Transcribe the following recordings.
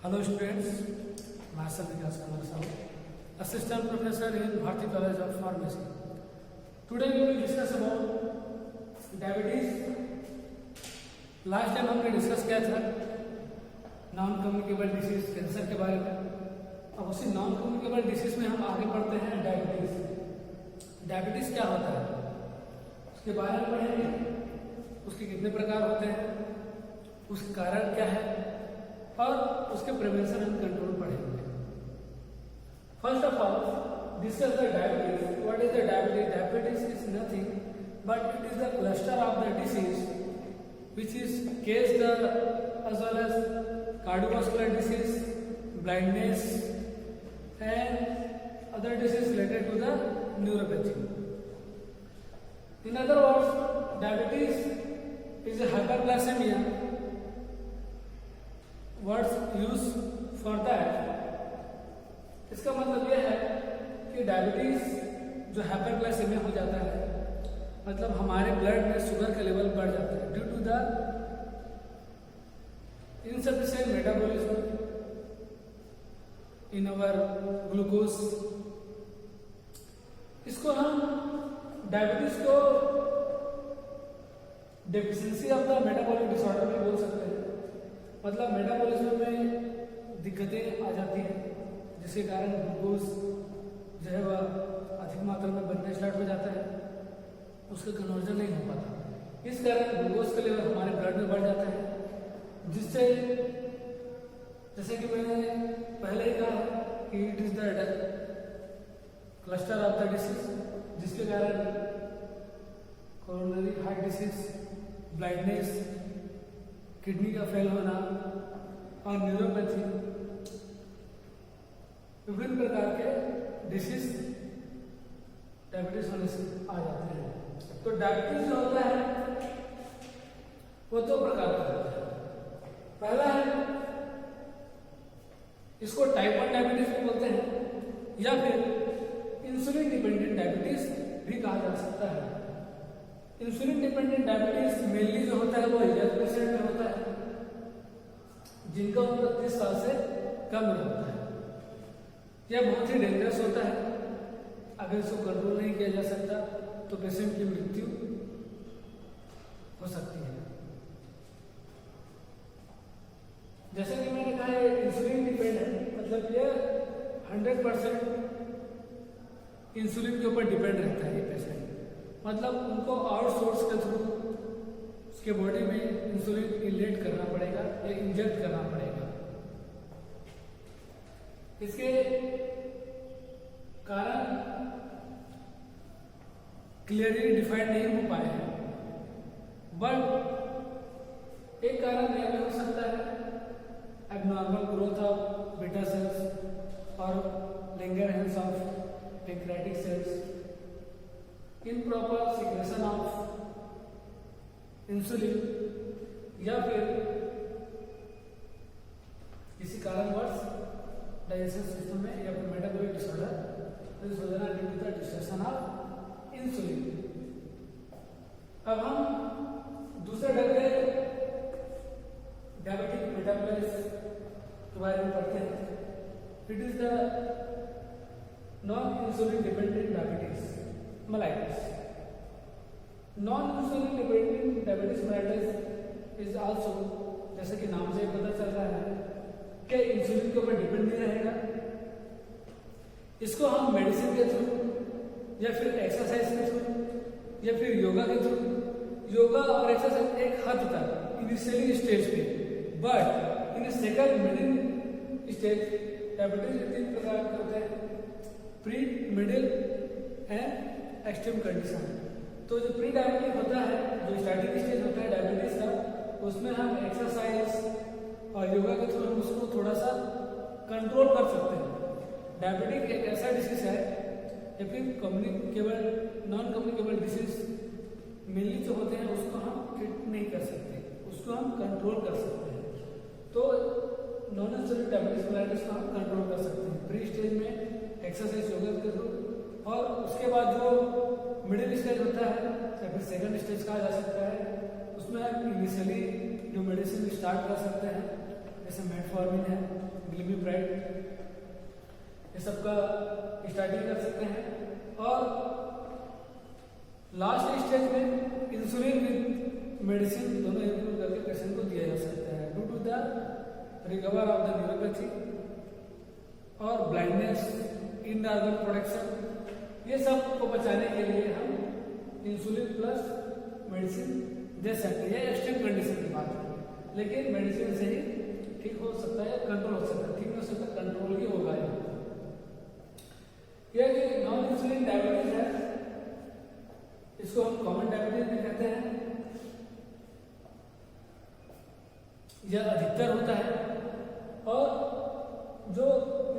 Hello students, myself Vikas Kumar Sahu, Assistant Professor in Bharati College of Pharmacy. Today we will discuss about diabetes. Last time हमने discuss किया था non communicable disease cancer के बारे में। अब उसी non communicable disease में हम आगे बढ़ते हैं डायबिटीज। डायबिटीज क्या होता है उसके बारे में पढ़ेंगे, उसके कितने प्रकार होते हैं, उसके कारण क्या है और उसके प्रिवेंशन एंड कंट्रोल पढ़ेंगे। First of all discuss the diabetes. What is the diabetes? Diabetes is nothing but it is the cluster of the disease which is caused as well as cardiovascular disease, blindness and other diseases related to the neuropathy. In other words, diabetes is a hyperglycemia. Words used for that. इसका मतलब यह है कि diabetes जो hyperglycaemia हो जाता है, मतलब हमारे ब्लड में शुगर का लेवल बढ़ जाता है due to the insufficient metabolism in our glucose. इसको हम डायबिटीज को deficiency of the metabolic disorder भी बोल सकते हैं। मतलब मेटाबॉलिज्म में दिक्कतें आ जाती हैं जिसके कारण ग्लूकोज जो है वह अधिक मात्रा में बनना स्टार्ट हो जाता है, उसका कन्वर्जन नहीं हो पाता। इस कारण ग्लूकोज का लेवल हमारे ब्लड में बढ़ जाता है, जिससे जैसे कि मैंने पहले ही कहा कि it is the cluster of the disease, जिसके कारण coronary heart disease, blindness, kidney का फेल होना और न्यूरोपैथी, विभिन्न प्रकार के डिसीज डायबिटीज होने से आ जाते हैं। तो डायबिटीज जो होता है वो दो प्रकार का होता है। पहला है इसको टाइप 1 डायबिटीज भी बोलते हैं या फिर इंसुलिन डिपेंडेंट डायबिटीज भी कहा जा सकता है। इंसुलिन डिपेंडेंट डायबिटीज मेनली जो होता है वो यंग पेशेंट में होता है जिनका उम्र 30 साल से कम होता है। यह बहुत ही डेंजरस होता है। अगर इसको कंट्रोल नहीं किया जा सकता तो पेशेंट की मृत्यु हो सकती है। जैसे कि मैंने कहा ये इंसुलिन डिपेंडेंट, मतलब ये 100% इंसुलिन के ऊपर डिपेंड रहता है ये पेशेंट। मतलब उनको आउटसोर्स के थ्रू उसके बॉडी में इंसुलिन इनलेट करना पड़ेगा या इंजेक्ट करना पड़ेगा। इसके कारण क्लियरली डिफाइंड नहीं हो पाए हैं, बट एक कारण यह भी हो सकता है abnormal growth of beta cells और Langerhans of pancreatic cells, improper secretion of insulin या फिर किसी कारणवश डाइजेशन सिस्टम में या फिर मेटाबॉलिक डिसऑर्डर हो जाना due to the destruction of insulin. अब हम दूसरे ढंग डायबिटिक मेटाबॉलिज्म के बारे में पढ़ते हैं। It is the non insulin dependent diabetes mellitus. Non insulin dependent diabetes mellitus is also, जैसे कि नाम से पता चल रहा है कि इंसुलिन के ऊपर डिपेंड नहीं रहेगा। इसको हम मेडिसिन के थ्रू या फिर एक्सरसाइज के थ्रू या फिर योगा के थ्रू, योगा और एक्सरसाइज एक हद तक इनिशियली स्टेज पे, but in second middle stage diabetes 3 प्रकार के होते हैं: pre, middle and extreme condition. तो जो प्री डायबिटिक होता है, जो स्टार्टिंग स्टेज होता है डायबिटीज का, उसमें हम एक्सरसाइज और योगा के थ्रू हम उसको थोड़ा सा कंट्रोल कर सकते हैं। डायबिटिक एक ऐसा डिसीज है या फिर communicable non communicable disease mainly जो होते हैं उसको हम ट्रीट नहीं कर सकते, उसको हम कंट्रोल कर सकते हैं। तो नॉन इंसुलिन डायबिटीज मेलाइटिस को हम कंट्रोल कर सकते हैं प्री स्टेज में एक्सरसाइज योगा के थ्रू, और उसके बाद जो मिडिल स्टेज होता है या फिर सेकंड स्टेज कहा जा सकता है, उसमें हम इनिशियली जो मेडिसिन स्टार्ट कर सकते हैं जैसे मेटफॉर्मिन है ग्लिमिप्राइड, ये सबका स्टार्टिंग कर सकते हैं। और लास्ट स्टेज में इंसुलिन विद मेडिसिन दोनों इंक्लूड करके पेशेंट को दिया जा सकता है due to the recover of the neuropathy और blindness in the organ production. ये सब को बचाने के लिए हम इंसुलिन प्लस मेडिसिन दे सकते हैं। एक्सट्रीम कंडीशन की बात है, लेकिन मेडिसिन से ही ठीक हो सकता है, कंट्रोल हो सकता है, ठीक हो सकता है, कंट्रोल ही होगा। यह जो नॉन इंसुलिन डायबिटीज है, इसको हम कॉमन डायबिटीज भी कहते हैं। यह अधिकतर होता है, और जो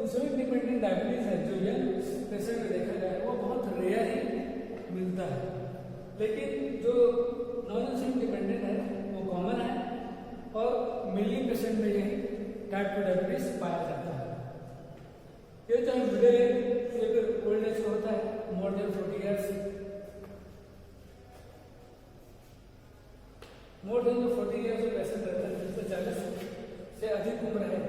इंसुलिन डिपेंडेंट डायबिटीज है जो यंग पेशेंट में देखा गया है वो बहुत रेयर ही मिलता है, लेकिन जो नॉन इंसुलिन डिपेंडेंट है वो कॉमन है, और मेनली पेशेंट में यही टाइप 2 डायबिटीज पाया जाता है। ये जो मिडिल एज या फिर ओल्ड एज में होता है, more than 40 years, more than 40 years जो पेशेंट रहते हैं, जिससे 40 से अधिक उम्र है,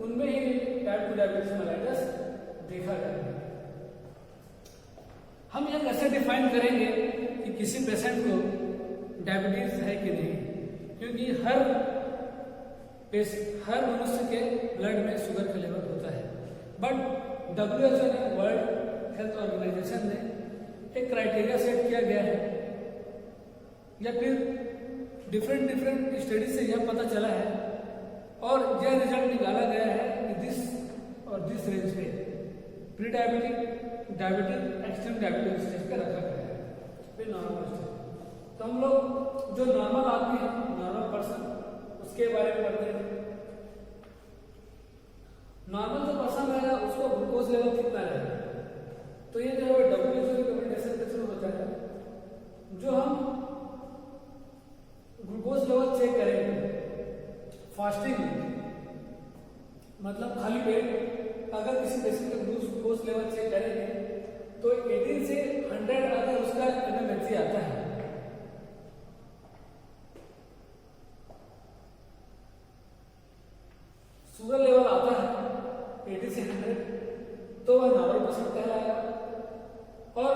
उनमें ही टाइप 2 डायबिटीज मेलाइटस देखा जाता है। हम यह कैसे डिफाइन करेंगे कि किसी पेशेंट को डायबिटीज है कि नहीं, क्योंकि हर मनुष्य के ब्लड में शुगर का लेवल होता है, बट WHO ने, वर्ल्ड हेल्थ ऑर्गेनाइजेशन ने एक क्राइटेरिया सेट किया गया है, या फिर डिफरेंट स्टडी से यह पता चला है और यह रिजल्ट निकाला गया है कि दिस रेंज में pre diabetic, diabetic, extreme diabetic stage पे रखा गया है, फिर नॉर्मल स्टेज। तो हम लोग जो नॉर्मल आदमी है, नॉर्मल पर्सन, उसके बारे में पढ़ते हैं। नॉर्मल जो पर्सन रहेगा उसको ग्लूकोज लेवल कितना रहेगा, तो ये जो है WHO रिकमेंडेशन के थ्रू होता है। जो हम ग्लूकोज लेवल चेक करेंगे फास्टिंग में, मतलब खाली पेट, अगर किसी पेशेंट का ग्लूकोज लेवल चेक करेंगे तो 18 से 100 अगर उसका mmHg आता है, शुगर लेवल आता है 80 से 100, तो वह नॉर्मल पेशेंट कहलाएगा। और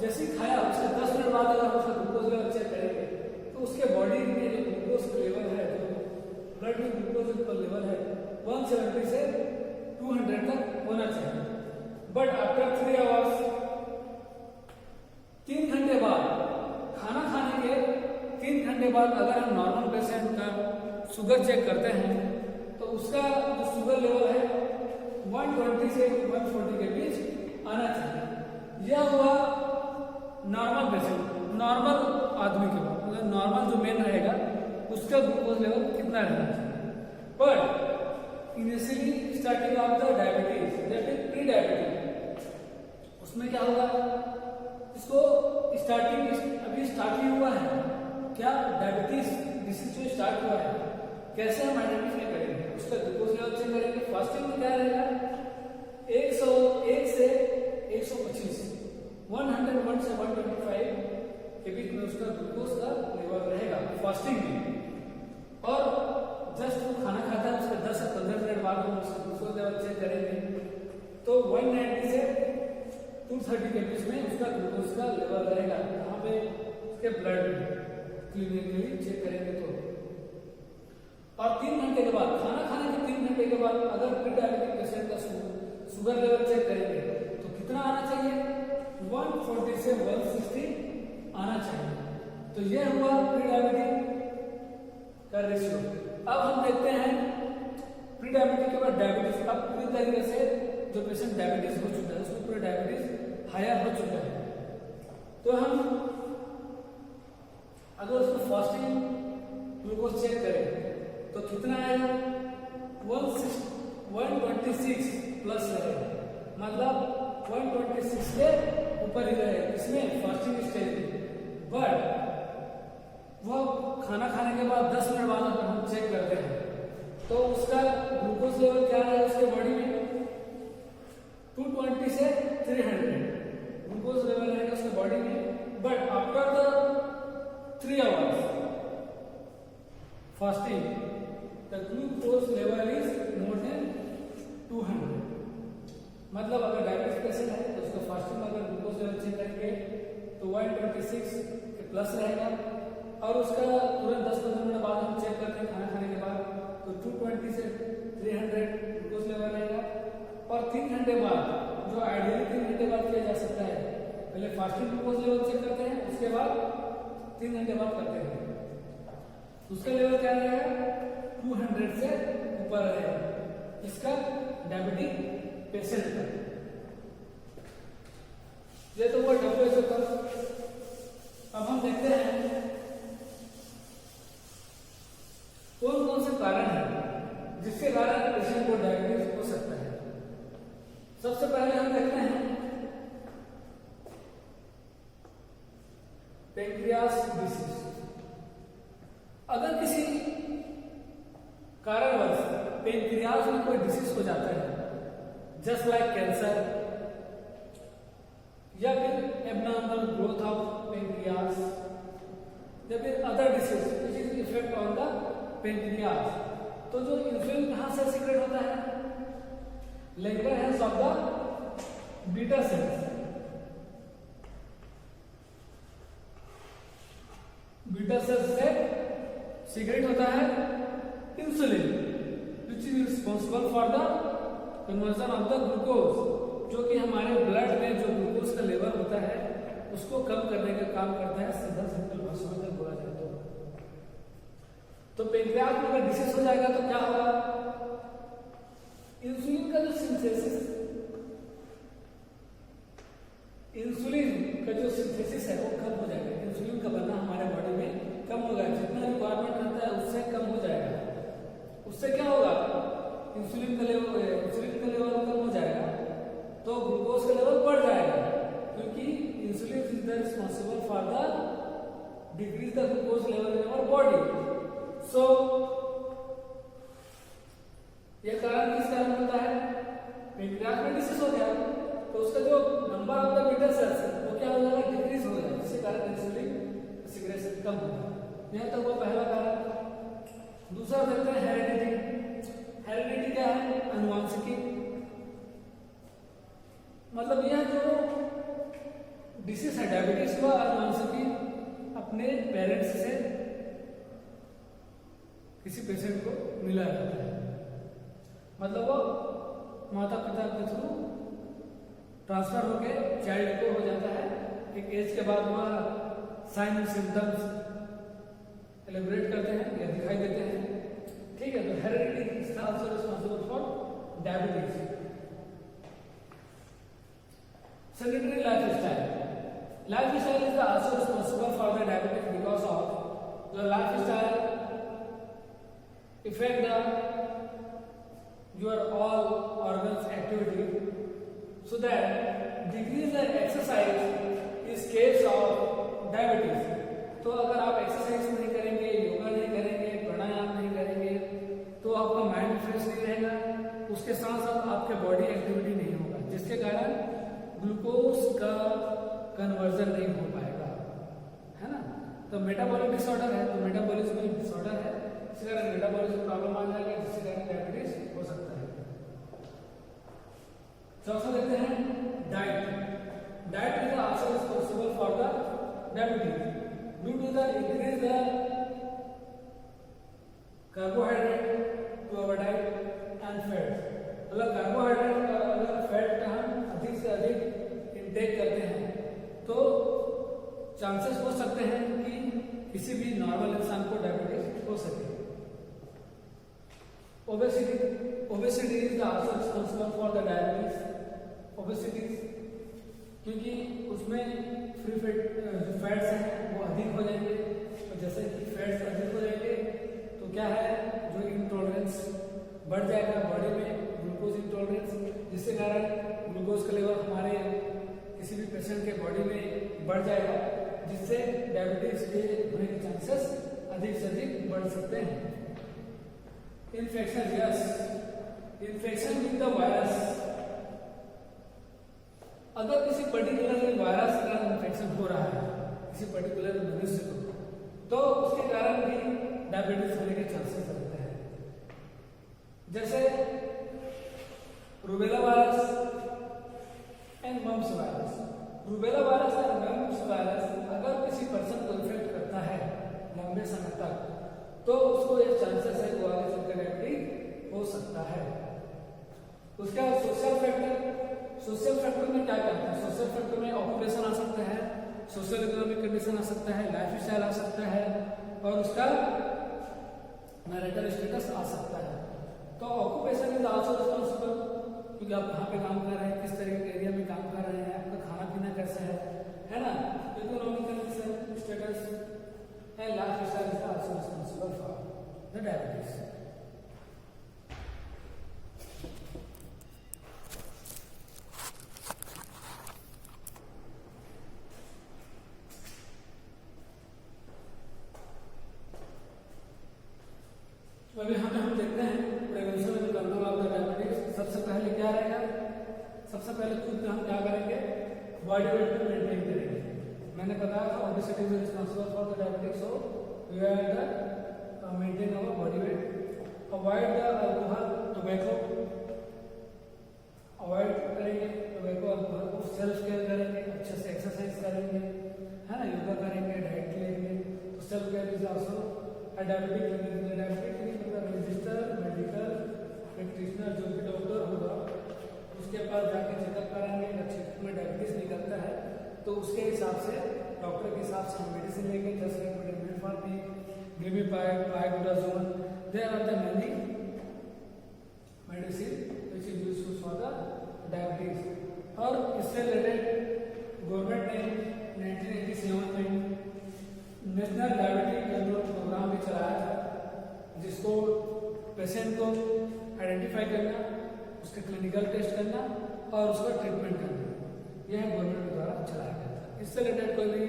जैसे ही खाया उसके 10 मिनट बाद अगर उसका ग्लूकोज लेवल चेक करेंगे तो उसके बॉडी में जो ग्लूकोज लेवल है, जो ब्लड में ग्लूकोज का लेवल है, 170 से 200 तक होना चाहिए। बट आफ्टर 3 आवर्स, 3 घंटे बाद, खाना खाने के 3 घंटे बाद अगर हम नॉर्मल पेशेंट का शुगर चेक करते हैं तो उसका जो शुगर लेवल है 120 से 140 के बीच आना चाहिए। यह हुआ नॉर्मल पेशेंट, नॉर्मल आदमी के बाद, अगर नॉर्मल जो मेन रहेगा उसका ग्लूकोज लेवल कितना रहना चाहिए। पर initially starting of the diabetes या फिर प्री डायबिटीज, उसमें क्या होगा, इसको स्टार्टिंग अभी स्टार्ट ही हुआ है, क्या डायबिटीज डिसीज जो स्टार्ट हुआ है, कैसे हम आइडेंटिफाई करेंगे, उसका ग्लूकोज लेवल चेक करेंगे। फास्टिंग में क्या रहेगा, 101 से 125, 101 से 125 के बीच में उसका ग्लूकोज का लेवल रहेगा फास्टिंग में। और जस्ट वो खाना खाता है उसके 10 से 15 मिनट बाद हम उसका ग्लूकोज लेवल चेक करेंगे तो 190 से 230 के बीच में उसका ग्लूकोज का लेवल रहेगा। यहाँ पे उसके ब्लड क्लिनिकली चेक करेंगे तो। और 3 घंटे के बाद, खाना खाने के 3 घंटे के बाद अगर प्री डायबिटिक पेशेंट का शुगर लेवल चेक करेंगे तो कितना आना चाहिए, 140 से 160 आना चाहिए। तो यह हुआ प्री डायबिटिक का रेशियो। अब हम देखते हैं प्री डायबिटिक के बाद डायबिटीज। अब पूरी तरीके से जो पेशेंट डायबिटीज हो चुका है, उसको पूरा डायबिटीज हायर हो चुका है, तो हम अगर उसको फास्टिंग ग्लूकोज चेक करें तो कितना आएगा, 126 प्लस रहेगा, मतलब 126 के ऊपर ही रहेगा इसमें फास्टिंग स्टेज में। बट वो खाना खाने के बाद 10 मिनट बाद अगर हम चेक करते हैं तो उसका ग्लूकोज लेवल क्या है उसके बॉडी में, 220 से 300 ग्लूकोज लेवल रहेगा उसके बॉडी में। But after the 3 hours fasting the glucose level is more than 200। मतलब अगर डायबिटीज पेशेंट है तो उसका फास्टिंग अगर ग्लूकोज लेवल चेक करेंगे तो 126 के प्लस रहेगा, और उसका तुरंत 10-15 मिनट बाद हम चेक करते हैं खाना खाने के बाद तो 220 से 300 ग्लूकोज लेवल रहेगा। और 3 घंटे बाद, जो आइडियली 3 घंटे बाद किया जा सकता है, पहले फास्टिंग ग्लूकोज लेवल चेक करते हैं, उसके बाद 3 घंटे बाद करते हैं, उसका लेवल क्या रहेगा, 200 से ऊपर रहेगा इसका डायबिटिक पेशेंट का। ये तो वो WHO का। अब हम देखते हैं कौन कौन से कारण है जिसके कारण पेशेंट को डायबिटीज हो सकता है। सबसे पहले हम देखते हैं पेंक्रियास डिसीज। अगर किसी कारणवश पेंक्रियास में कोई डिसीज हो जाता है, जस्ट लाइक कैंसर या फिर एबनॉर्मल ग्रोथ ऑफ पेंक्रियास या फिर other disease which is effect on the pancreas, तो जो इंसुलिन कहां से सीक्रेट होता है, Langerhans of the beta cells. Beta cells से सीक्रेट होता है insulin which is responsible for the conversion of the glucose, जो कि हमारे ब्लड में जो ग्लूकोज का लेवल होता है उसको कम करने का काम करता है। सीधा सिंपल भाषा में बोला जाए तो पेंक्रियास में अगर डिसीज हो जाएगा तो क्या होगा, इंसुलिन का जो सिंथेसिस है वो कम हो जाएगा। इंसुलिन का बनना हमारे बॉडी में कम होगा, जितना रिक्वायरमेंट रहता है उससे कम हो जाएगा। उससे क्या होगा, इंसुलिन का लेवल कम हो जाएगा तो ग्लूकोज का लेवल बढ़ जाएगा, क्योंकि insulin is the responsible for the decrease the glucose level in our body. So यह कारण किस कारण होता है, पेंक्रियास में डिसीज हो गया तो उसका जो number of the beta cells वो क्या हो जाएगा, डिक्रीज हो जाएगा, जिसके कारण इंसुलिन सीक्रेशन कम होगा। यह तो वो पहला कारण। दूसरा देखते हैं हेरेडिटी। हेरेडिटी क्या है, अनुवांशिकी। मतलब यह जो डिसीज है डायबिटीज का अनुवांशिकी अपने पेरेंट्स से किसी पेशेंट को मिला रहता है, मतलब वो माता पिता के थ्रू ट्रांसफर होके चाइल्ड को हो जाता है। एक एज के बाद वह साइन सिम्टम्स एलिब्रेट करते हैं या दिखाई देते हैं, ठीक है। तो heredity is also responsible for diabetes. Sedentary lifestyle is also responsible for the diabetes because of the lifestyle affect your all organs activity, so that decrease the exercise is case of diabetes। तो अगर आप exercise नहीं करेंगे, योगा नहीं करेंगे, प्राणायाम नहीं करेंगे तो आपका माइंड फ्रेश नहीं रहेगा, उसके साथ साथ आपके बॉडी एक्टिविटी नहीं होगा, जिसके कारण ग्लूकोज का कन्वर्जन नहीं हो पाएगा, है ना। तो मेटाबॉलिक डिसऑर्डर है, तो मेटाबॉलिज्म डिसऑर्डर है, इसके कारण मेटाबॉलिज्म प्रॉब्लम आ जाएगा, जिससे कारण डायबिटीज हो सकता है। चौथा देखते हैं diet. Diet is also responsible for the diabetes due to the increase the carbohydrate to our diet and fat. मतलब कार्बोहाइड्रेट का अगर फैट का हम अधिक से अधिक इंटेक करते हैं तो चांसेस हो सकते हैं कि किसी भी नॉर्मल इंसान को डायबिटीज हो सके। Obesity is also responsible for the diabetes. Obesity क्योंकि उसमें फ्री फैट्स हैं वो अधिक हो जाएंगे, और जैसे कि फैट्स अधिक हो जाएंगे तो क्या है, जो इंटॉलरेंस बढ़ जाएगा बॉडी में, ग्लूकोज इंटॉलरेंस, जिसके कारण ग्लूकोज का लेवल हमारे किसी भी पेशेंट के बॉडी में बढ़ जाएगा, जिससे डायबिटीज के होने के चांसेस अधिक से अधिक बढ़ सकते हैं। Infection, infection with the virus. अगर किसी पर्टिकुलर वायरस का इन्फेक्शन हो रहा है किसी पर्टिकुलर मनुष्य को, तो उसके कारण भी डायबिटीज होने के चांसेस रहते हैं। जैसे rubella virus and mumps virus. Rubella virus और मम्प्स वायरस अगर किसी पर्सन को इफेक्ट करता है लंबे समय तक, तो उसको एक चांसेस है वो आगे चलकर डायबिटीज हो सकता है। उसके बाद सोशल फैक्टर। सोशल फैक्टर में क्या करता है? सोशल फैक्टर में ऑक्यूपेशन आ सकता है, सोशल इकोनॉमिक कंडीशन आ सकता है, लाइफ स्टाइल आ सकता है और उसका मैरिटल स्टेटस आ सकता है। तो ऑक्यूपेशन इज आल्सो रिस्पॉन्सिबल, क्योंकि आप कहाँ पे काम कर रहे हैं, किस तरह के एरिया में काम कर रहे हैं, आपका खाना पीना कैसा है ना। Economic condition, status and life style is also responsible for the diabetes. अभी हम देखते हैं prevention and control of the diabetes. सबसे पहले क्या रहेगा? सबसे पहले खुद हम क्या करेंगे? बॉडी वेट को मेंटेन करेंगे। मैंने बताया था obesity is responsible for the diabetes, so we are the maintain our body weight. Avoid the alcohol, tobacco avoid करेंगे, टोबैको अल्कोहल को। सेल्फ केयर करेंगे, अच्छे से एक्सरसाइज करेंगे, है ना, योगा करेंगे, डाइट लेंगे। तो self care is also diabetic register medical practitioner जो कि डॉक्टर होगा उसके पास जाके चेकअप कराएंगे। अगर चेकअप में डायबिटीज निकलता है तो उसके हिसाब से डॉक्टर के हिसाब से मेडिसिन लेंगे। जैसे metformin, glimepiride, pyrodazole, there are the many medicine which is used for the diabetes. और इससे रिलेटेड गवर्नमेंट ने 1987 में नेशनल डायबिटीज कंट्रोल प्रोग्राम भी चलाया था, जिसको पेशेंट को आइडेंटिफाई करना, उसके क्लिनिकल टेस्ट करना और उसका ट्रीटमेंट करना, यह गवर्नमेंट द्वारा चलाया गया था। इससे रिलेटेड कोई भी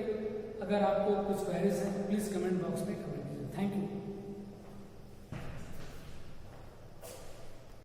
अगर आपको कुछ क्वेरीज हैं प्लीज कमेंट बॉक्स में कमेंट कीजिए। Thank you.